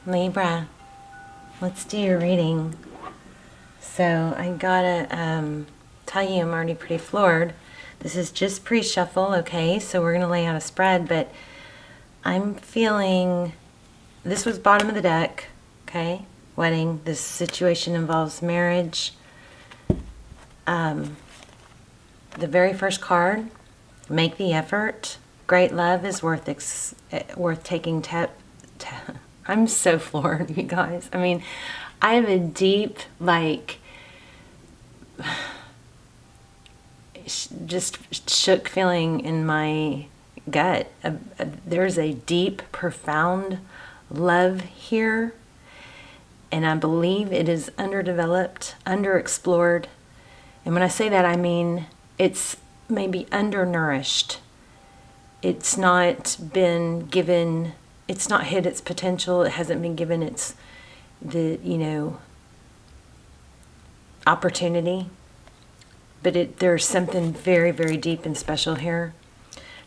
Libra, let's do your reading. So I gotta tell you, I'm already pretty floored. This is just pre-shuffle, okay? So we're gonna lay out a spread, but I'm feeling this was bottom of the deck, okay? Wedding. This situation involves marriage. The very first card, make the effort. Great love is worth taking I'm so floored, you guys. I mean, I have a deep, just shook feeling in my gut. There's a deep, profound love here, and I believe it is underdeveloped, underexplored. And when I say that, I mean it's maybe undernourished. It's not been given, it's not hit its potential. It hasn't been given opportunity. But there's something very, very deep and special here.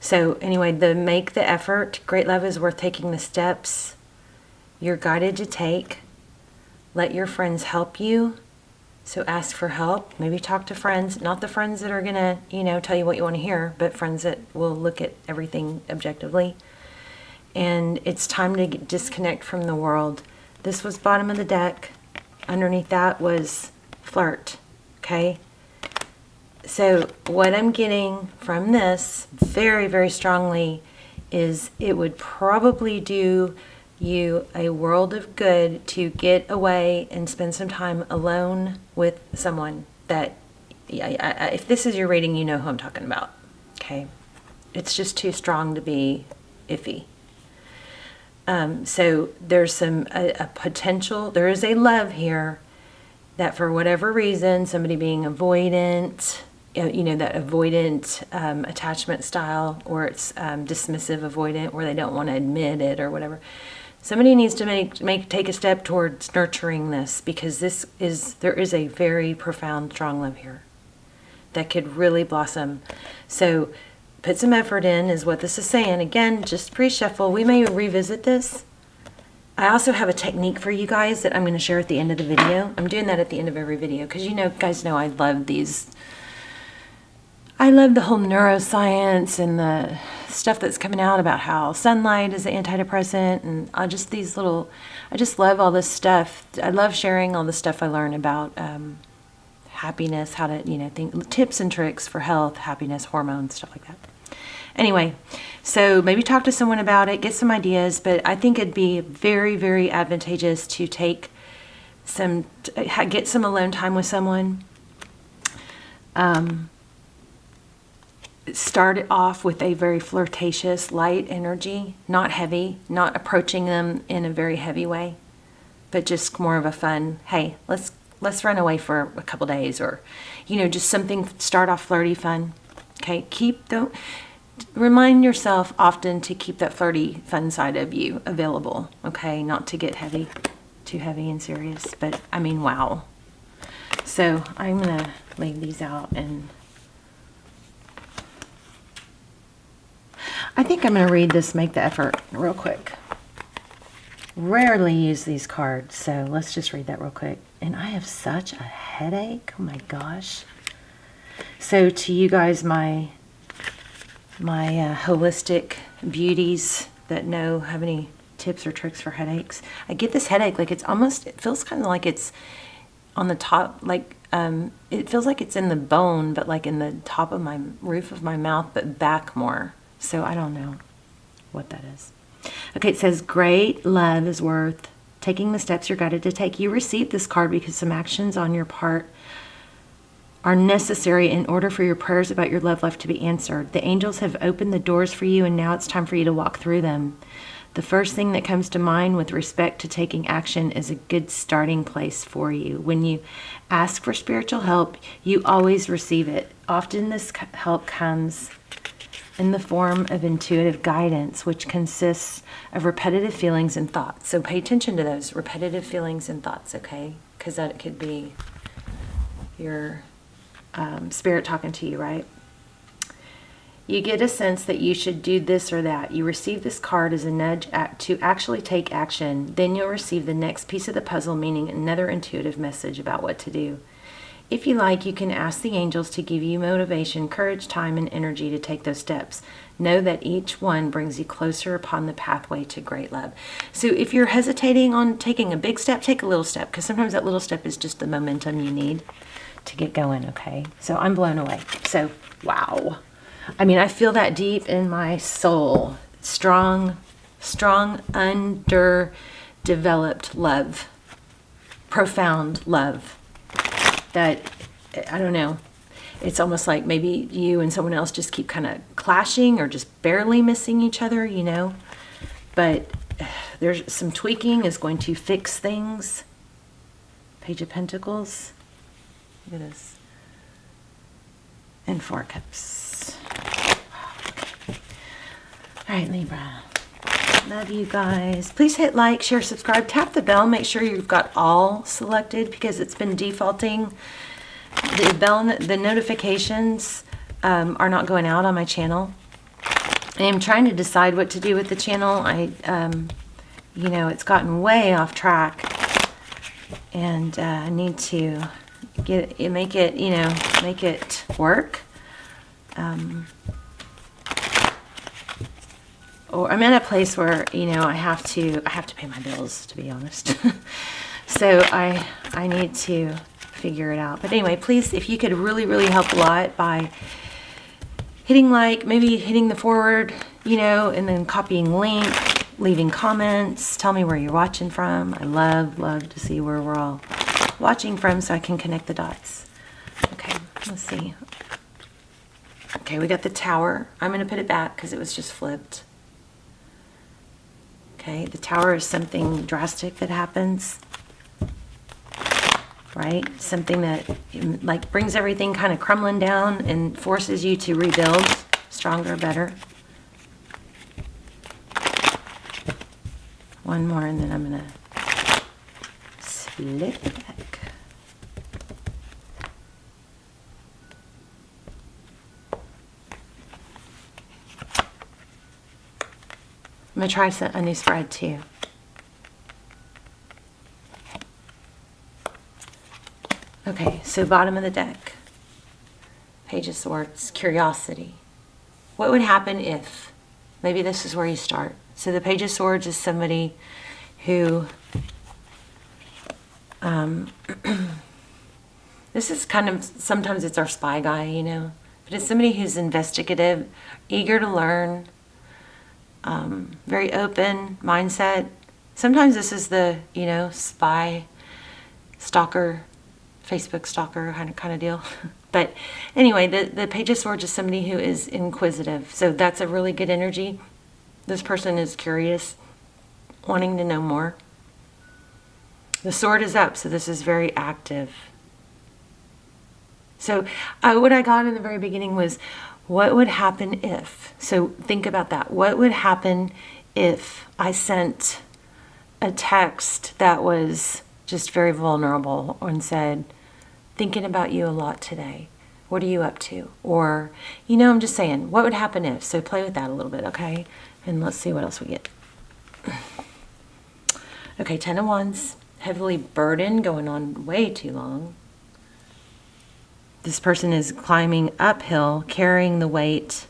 So anyway, make the effort. Great love is worth taking the steps you're guided to take. Let your friends help you. So ask for help. Maybe talk to friends, not the friends that are going to, tell you what you want to hear, but friends that will look at everything objectively. And it's time to disconnect from the world. This was bottom of the deck. Underneath that was flirt, okay? So what I'm getting from this very, very strongly is it would probably do you a world of good to get away and spend some time alone with someone that, if this is your reading, you know who I'm talking about, okay? It's just too strong to be iffy. So there's a potential, there is a love here that for whatever reason, somebody being avoidant, that avoidant attachment style, or it's dismissive avoidant where they don't want to admit it or whatever. Somebody needs to take a step towards nurturing this, because there is a very profound, strong love here that could really blossom. So put some effort in is what this is saying. Again, just pre-shuffle. We may revisit this. I also have a technique for you guys that I'm going to share at the end of the video. I'm doing that at the end of every video because guys know I love these. I love the whole neuroscience and the stuff that's coming out about how sunlight is an antidepressant, and I just love all this stuff. I love sharing all the stuff I learn about happiness, how to, tips and tricks for health, happiness, hormones, stuff like that. Anyway, so maybe talk to someone about it, get some ideas, but I think it'd be very, very advantageous to get some alone time with someone. Start it off with a very flirtatious, light energy, not heavy, not approaching them in a very heavy way, but just more of a fun, hey, let's run away for a couple days, or, just something, start off flirty, fun. Okay, remind yourself often to keep that flirty, fun side of you available, okay? Not to get too heavy and serious, but I mean, wow. So I'm going to lay these out, and I think I'm going to read this, make the effort, real quick. Rarely use these cards, so let's just read that real quick. And I have such a headache. Oh my gosh. So to you guys, my holistic beauties that have any tips or tricks for headaches, I get this headache like it feels kind of like it's on the top, it feels like it's in the bone, but like in the top of my roof of my mouth, but back more. So I don't know what that is. Okay, it says, great love is worth taking the steps you're guided to take. You received this card because some actions on your part are necessary in order for your prayers about your love life to be answered. The angels have opened the doors for you, and now it's time for you to walk through them. The first thing that comes to mind with respect to taking action is a good starting place for you. When you ask for spiritual help, you always receive it. Often this help comes in the form of intuitive guidance, which consists of repetitive feelings and thoughts. So pay attention to those repetitive feelings and thoughts, okay? Because that could be your spirit talking to you, right? You get a sense that you should do this or that. You receive this card as a nudge to actually take action. Then you'll receive the next piece of the puzzle, meaning another intuitive message about what to do. If you like, you can ask the angels to give you motivation, courage, time, and energy to take those steps. Know that each one brings you closer upon the pathway to great love. So if you're hesitating on taking a big step, take a little step, because sometimes that little step is just the momentum you need to get going, okay? So I'm blown away. So, wow. I mean, I feel that deep in my soul. Strong, underdeveloped love. Profound love. That, I don't know, it's almost like maybe you and someone else just keep kind of clashing or just barely missing each other, you know? But there's some tweaking is going to fix things. Page of Pentacles. Look at this. And Four Cups. All right, Libra. Love you guys. Please hit like, share, subscribe, tap the bell. Make sure you've got all selected because it's been defaulting. The notifications are not going out on my channel. I am trying to decide what to do with the channel. You know, it's gotten way off track, and I need to make it work. Or I'm at a place where, you know, I have to pay my bills, to be honest. So I need to figure it out. But anyway, please, if you could really help a lot by hitting like, maybe hitting the forward, you know, and then copying link, leaving comments, tell me where you're watching from. I love to see where we're all watching from so I can connect the dots. Okay, let's see. Okay, we got the Tower. I'm going to put it back because it was just flipped. Okay, the Tower is something drastic that happens, right? Something that like brings everything kind of crumbling down and forces you to rebuild stronger, better. One more and then I'm going to slip it back. I'm going to try a new spread too. Okay, so bottom of the deck. Page of Swords, curiosity. What would happen if, maybe this is where you start. So the Page of Swords is somebody who, this is kind of, sometimes it's our spy guy, you know, but it's somebody who's investigative, eager to learn, very open mindset. Sometimes this is the, you know, spy, stalker, Facebook stalker kind of deal. But anyway, the Page of Swords is somebody who is inquisitive. So that's a really good energy. This person is curious, wanting to know more. The sword is up, so this is very active. So what I got in the very beginning was, what would happen if? So think about that. What would happen if I sent a text that was just very vulnerable and said, thinking about you a lot today. What are you up to? Or, you know, I'm just saying, what would happen if? So play with that a little bit, okay? And let's see what else we get. Okay, 10 of Wands. Heavily burdened, going on way too long. This person is climbing uphill, carrying the weight.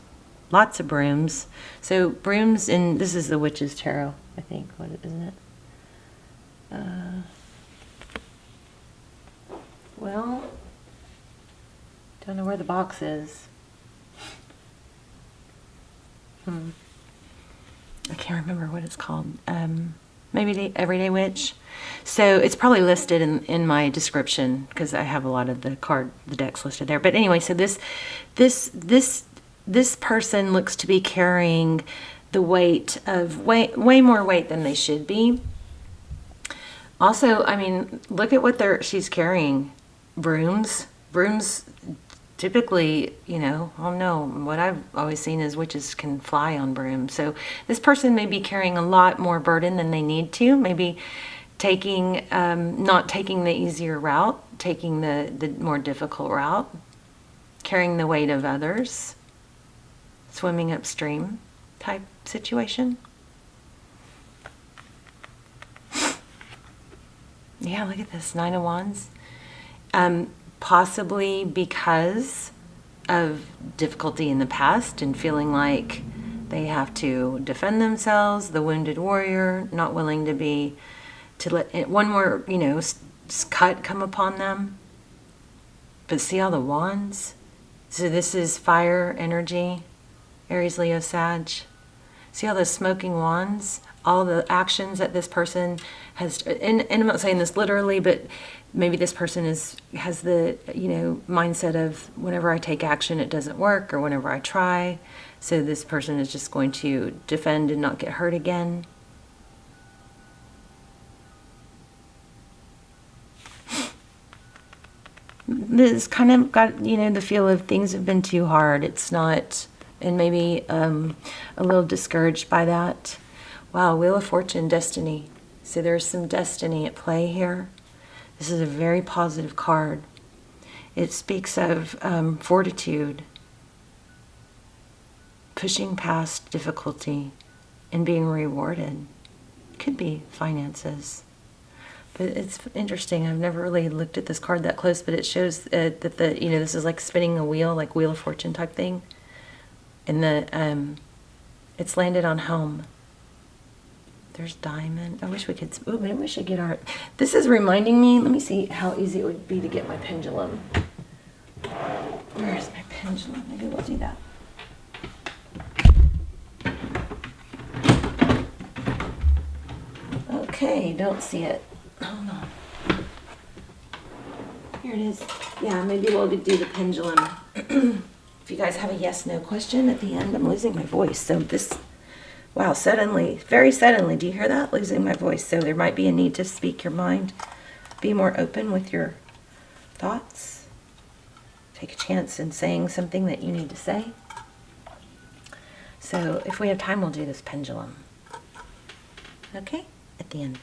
Lots of brooms. So brooms, and this is the Witch's Tarot, I think. What isn't it? Well, don't know where the box is. I can't remember what it's called. Maybe the Everyday Witch. So it's probably listed in my description because I have a lot of the decks listed there. But anyway, so this person looks to be carrying the weight of way more weight than they should be. Also, I mean, look at what she's carrying. Brooms typically, you know, I don't know, what I've always seen is witches can fly on brooms. So this person may be carrying a lot more burden than they need to. Maybe not taking the easier route, taking the more difficult route, carrying the weight of others. swimming upstream type situation. Yeah, look at this, 9 of Wands. Possibly because of difficulty in the past and feeling like they have to defend themselves, the wounded warrior, not willing to let one more, cut come upon them. But see all the wands? So this is fire energy, Aries, Leo, Sag. See all those smoking wands? All the actions that this person has, and I'm not saying this literally, but maybe this person has the, mindset of whenever I take action, it doesn't work, or whenever I try. So this person is just going to defend and not get hurt again. This kind of got, the feel of things have been too hard. It's not, and maybe a little discouraged by that. Wow, Wheel of Fortune, destiny. So there's some destiny at play here. This is a very positive card. It speaks of fortitude, pushing past difficulty, and being rewarded. Could be finances. But it's interesting. I've never really looked at this card that close, but it shows that this is like spinning a wheel, like Wheel of Fortune type thing. And it's landed on home. There's diamond. I wish we could, maybe we should get our, this is reminding me, let me see how easy it would be to get my pendulum. Where's my pendulum? Maybe we'll do that. Okay, don't see it. Hold on. Here it is. Yeah, maybe we'll do the pendulum. If you guys have a yes/no question at the end, I'm losing my voice. So this, wow, suddenly, very suddenly, do you hear that? Losing my voice. So there might be a need to speak your mind. Be more open with your thoughts. Take a chance in saying something that you need to say. So if we have time, we'll do this pendulum. Okay? At the end.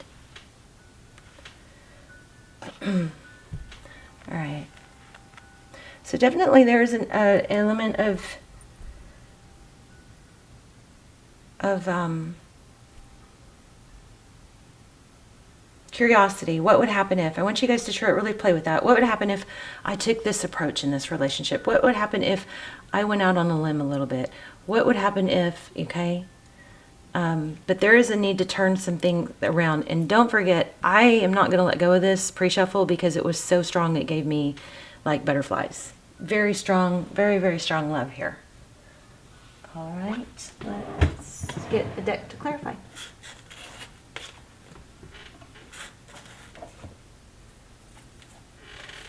All right. So definitely there is an element of curiosity. What would happen if, I want you guys to try really play with that. What would happen if I took this approach in this relationship? What would happen if I went out on a limb a little bit? What would happen if, okay? But there is a need to turn something around. And don't forget, I am not going to let go of this pre-shuffle because it was so strong it gave me like butterflies. Very strong, very, very strong love here. All right, let's get the deck to clarify.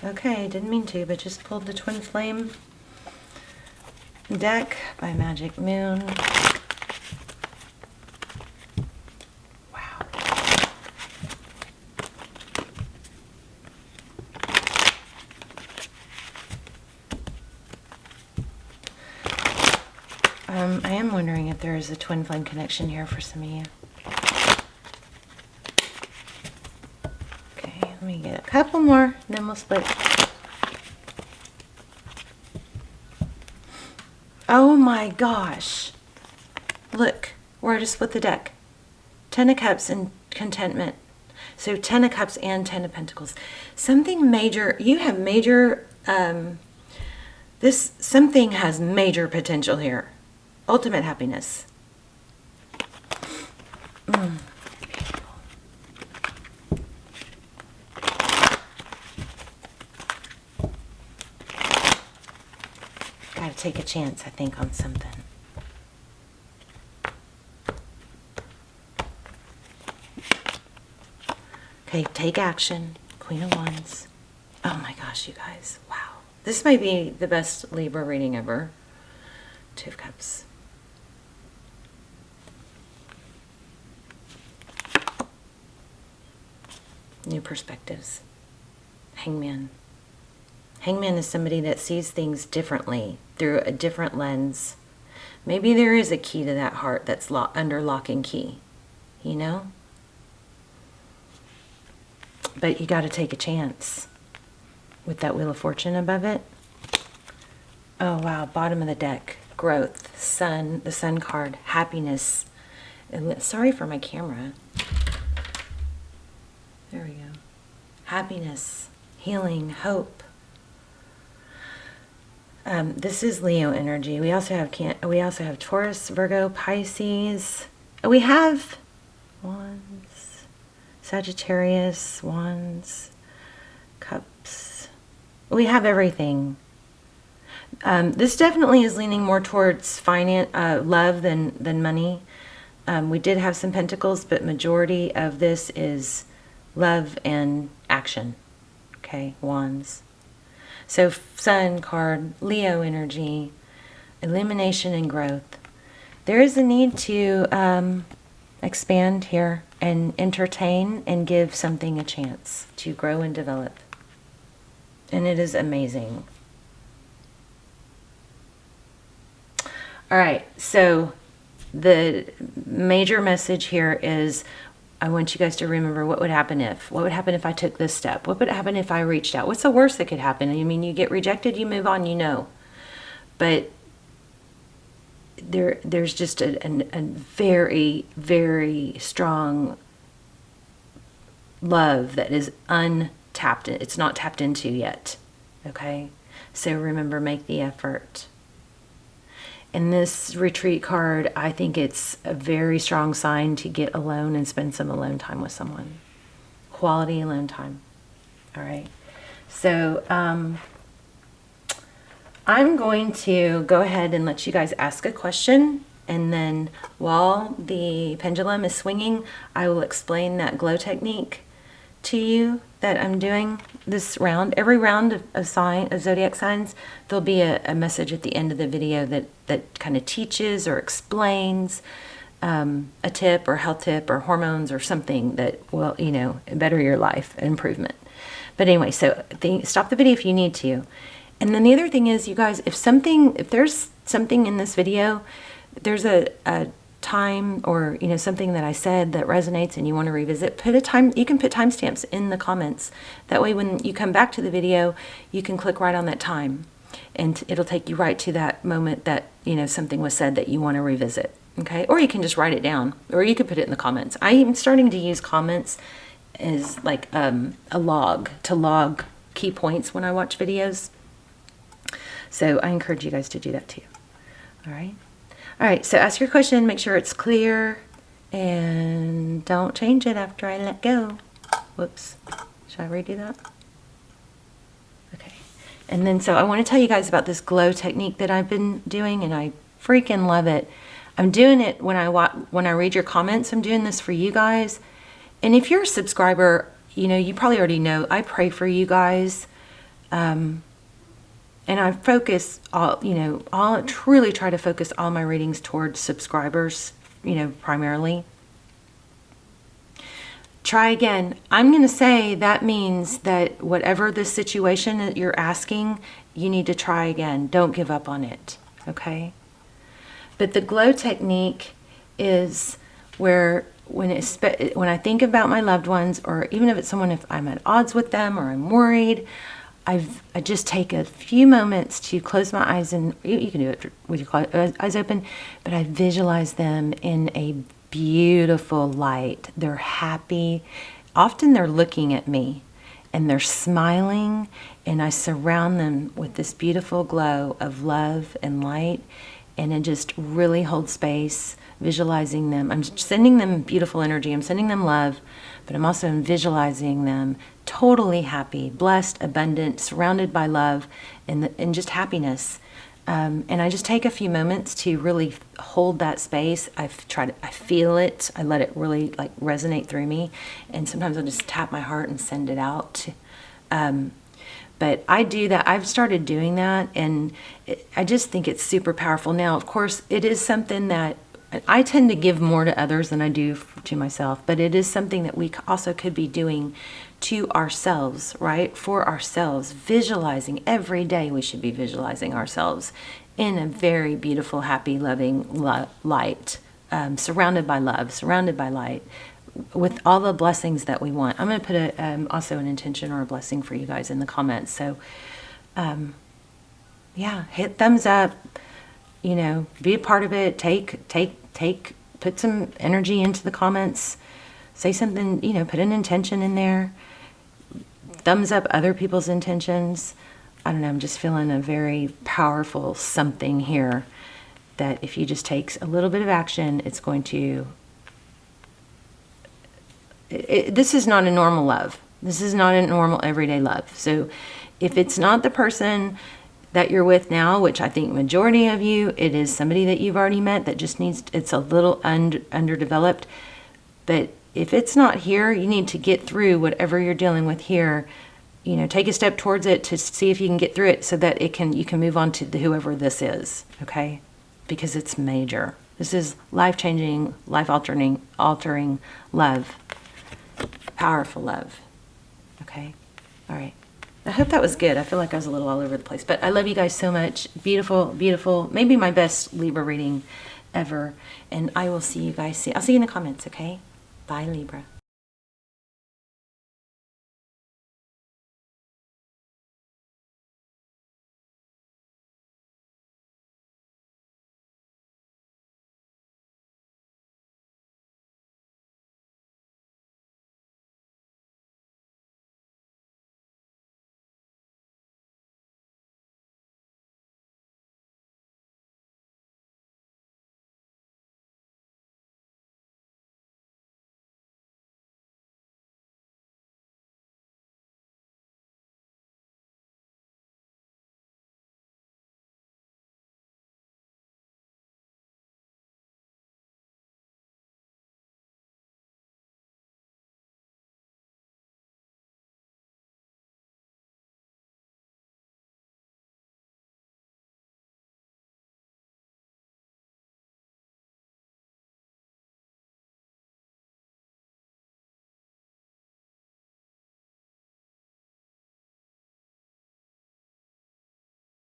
Okay, didn't mean to, but just pulled the Twin Flame deck by Magic Moon. I am wondering if there is a twin flame connection here for some of you. Okay, let me get a couple more, and then we'll split. Oh my gosh. Look, where to split the deck. 10 of Cups and Contentment. So 10 of Cups and 10 of Pentacles. Something major, you have major, something has major potential here. Ultimate happiness. Gotta take a chance, I think, on something. Okay, take action. Queen of Wands. Oh my gosh, you guys. Wow. This might be the best Libra reading ever. Two of Cups. New perspectives. Hangman. Hangman is somebody that sees things differently, through a different lens. Maybe there is a key to that heart that's under lock and key, you know? But you got to take a chance with that Wheel of Fortune above it. Oh, wow, bottom of the deck. growth, sun, the sun card, happiness. And sorry for my camera. There we go. Happiness, healing, hope. This is Leo energy. We also have Taurus, Virgo, Pisces. We have Wands, Sagittarius, Wands, Cups. We have everything. This definitely is leaning more towards love than money. We did have some Pentacles, but majority of this is love and action. Okay, Wands. So Sun card, Leo energy, illumination and growth. There is a need to expand here and entertain and give something a chance to grow and develop. And it is amazing. All right, so the major message here is I want you guys to remember what would happen if I took this step? What would happen if I reached out? What's the worst that could happen? I mean, you get rejected, you move on, you know. But there's just a very, very strong love that is untapped. It's not tapped into yet, okay? So remember, make the effort. In this retreat card, I think it's a very strong sign to get alone and spend some alone time with someone. Quality alone time. All right. So I'm going to go ahead and let you guys ask a question. And then while the pendulum is swinging, I will explain that glow technique to you that I'm doing this round. Every round of zodiac signs, there'll be a message at the end of the video that kind of teaches or explains a tip or health tip or hormones or something that will, better your life, improvement. But anyway, so stop the video if you need to. And then the other thing is, you guys, if there's something in this video, there's a time or something that I said that resonates and you want to revisit, you can put timestamps in the comments. That way when you come back to the video, you can click right on that time and it'll take you right to that moment that something was said that you want to revisit. Okay, or you can just write it down, or you could put it in the comments. I am starting to use comments as like a log to log key points when I watch videos, so I encourage you guys to do that too. All right, so ask your question, make sure it's clear, and don't change it after I let go. Whoops. Should I redo that? Okay. And then, so I want to tell you guys about this glow technique that I've been doing, and I freaking love it. I'm doing it when I read your comments. I'm doing this for you guys. And if you're a subscriber, you probably already know I pray for you guys. And I focus truly try to focus all my readings towards subscribers, primarily. Try again. I'm going to say that means that whatever the situation that you're asking, you need to try again. Don't give up on it, okay? But the glow technique is where when I think about my loved ones, or even if I'm at odds with them or I'm worried, I just take a few moments to close my eyes, and you can do it with your eyes open, but I visualize them in a beautiful light. They're happy. Often they're looking at me and they're smiling, and I surround them with this beautiful glow of love and light, and it just really holds space, visualizing them. I'm sending them beautiful energy. I'm sending them love, but I'm also visualizing them totally happy, blessed, abundant, surrounded by love and just happiness. And I just take a few moments to really hold that space. I feel it. I let it really resonate through me. And sometimes I'll just tap my heart and send it out. But I do that. I've started doing that, and I just think it's super powerful. Now, of course, it is something that I tend to give more to others than I do to myself, but it is something that we also could be doing to ourselves, right? For ourselves, visualizing every day. We should be visualizing ourselves in a very beautiful, happy, loving light, surrounded by love, surrounded by light, with all the blessings that we want. I'm going to put also an intention or a blessing for you guys in the comments. So, yeah, hit thumbs up. you know, be a part of it. Put some energy into the comments. Say something, you know, put an intention in there. Thumbs up other people's intentions. I don't know, I'm just feeling a very powerful something here that if you just take a little bit of action, it's going to... this is not a normal love. This is not a normal everyday love. So if it's not the person that you're with now, which I think majority of you, it is somebody that you've already met that just needs, it's a little underdeveloped. But if it's not here, you need to get through whatever you're dealing with here. You know, take a step towards it to see if you can get through it so that you can move on to whoever this is, okay? Because it's major. This is life-changing, life-altering love. Powerful love. Okay? All right. I hope that was good. I feel like I was a little all over the place. But I love you guys so much. Beautiful, beautiful. Maybe my best Libra reading ever. And I will see you guys soon. I'll see you in the comments, okay? Bye, Libra.